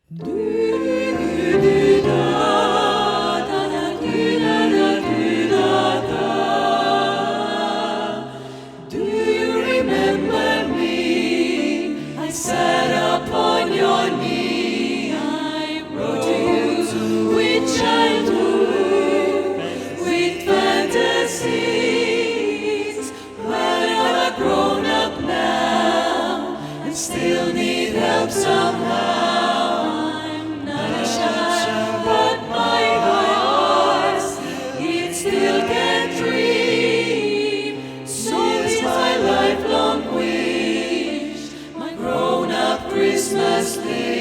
Do you remember me? I sat upon your knee. I wrote to you with childhood, with fantasies. Well, you're a grown up now and still need help somehow. I'm not a child, but my heart, it still can dream. So is my lifelong wish, my grown-up Christmas day.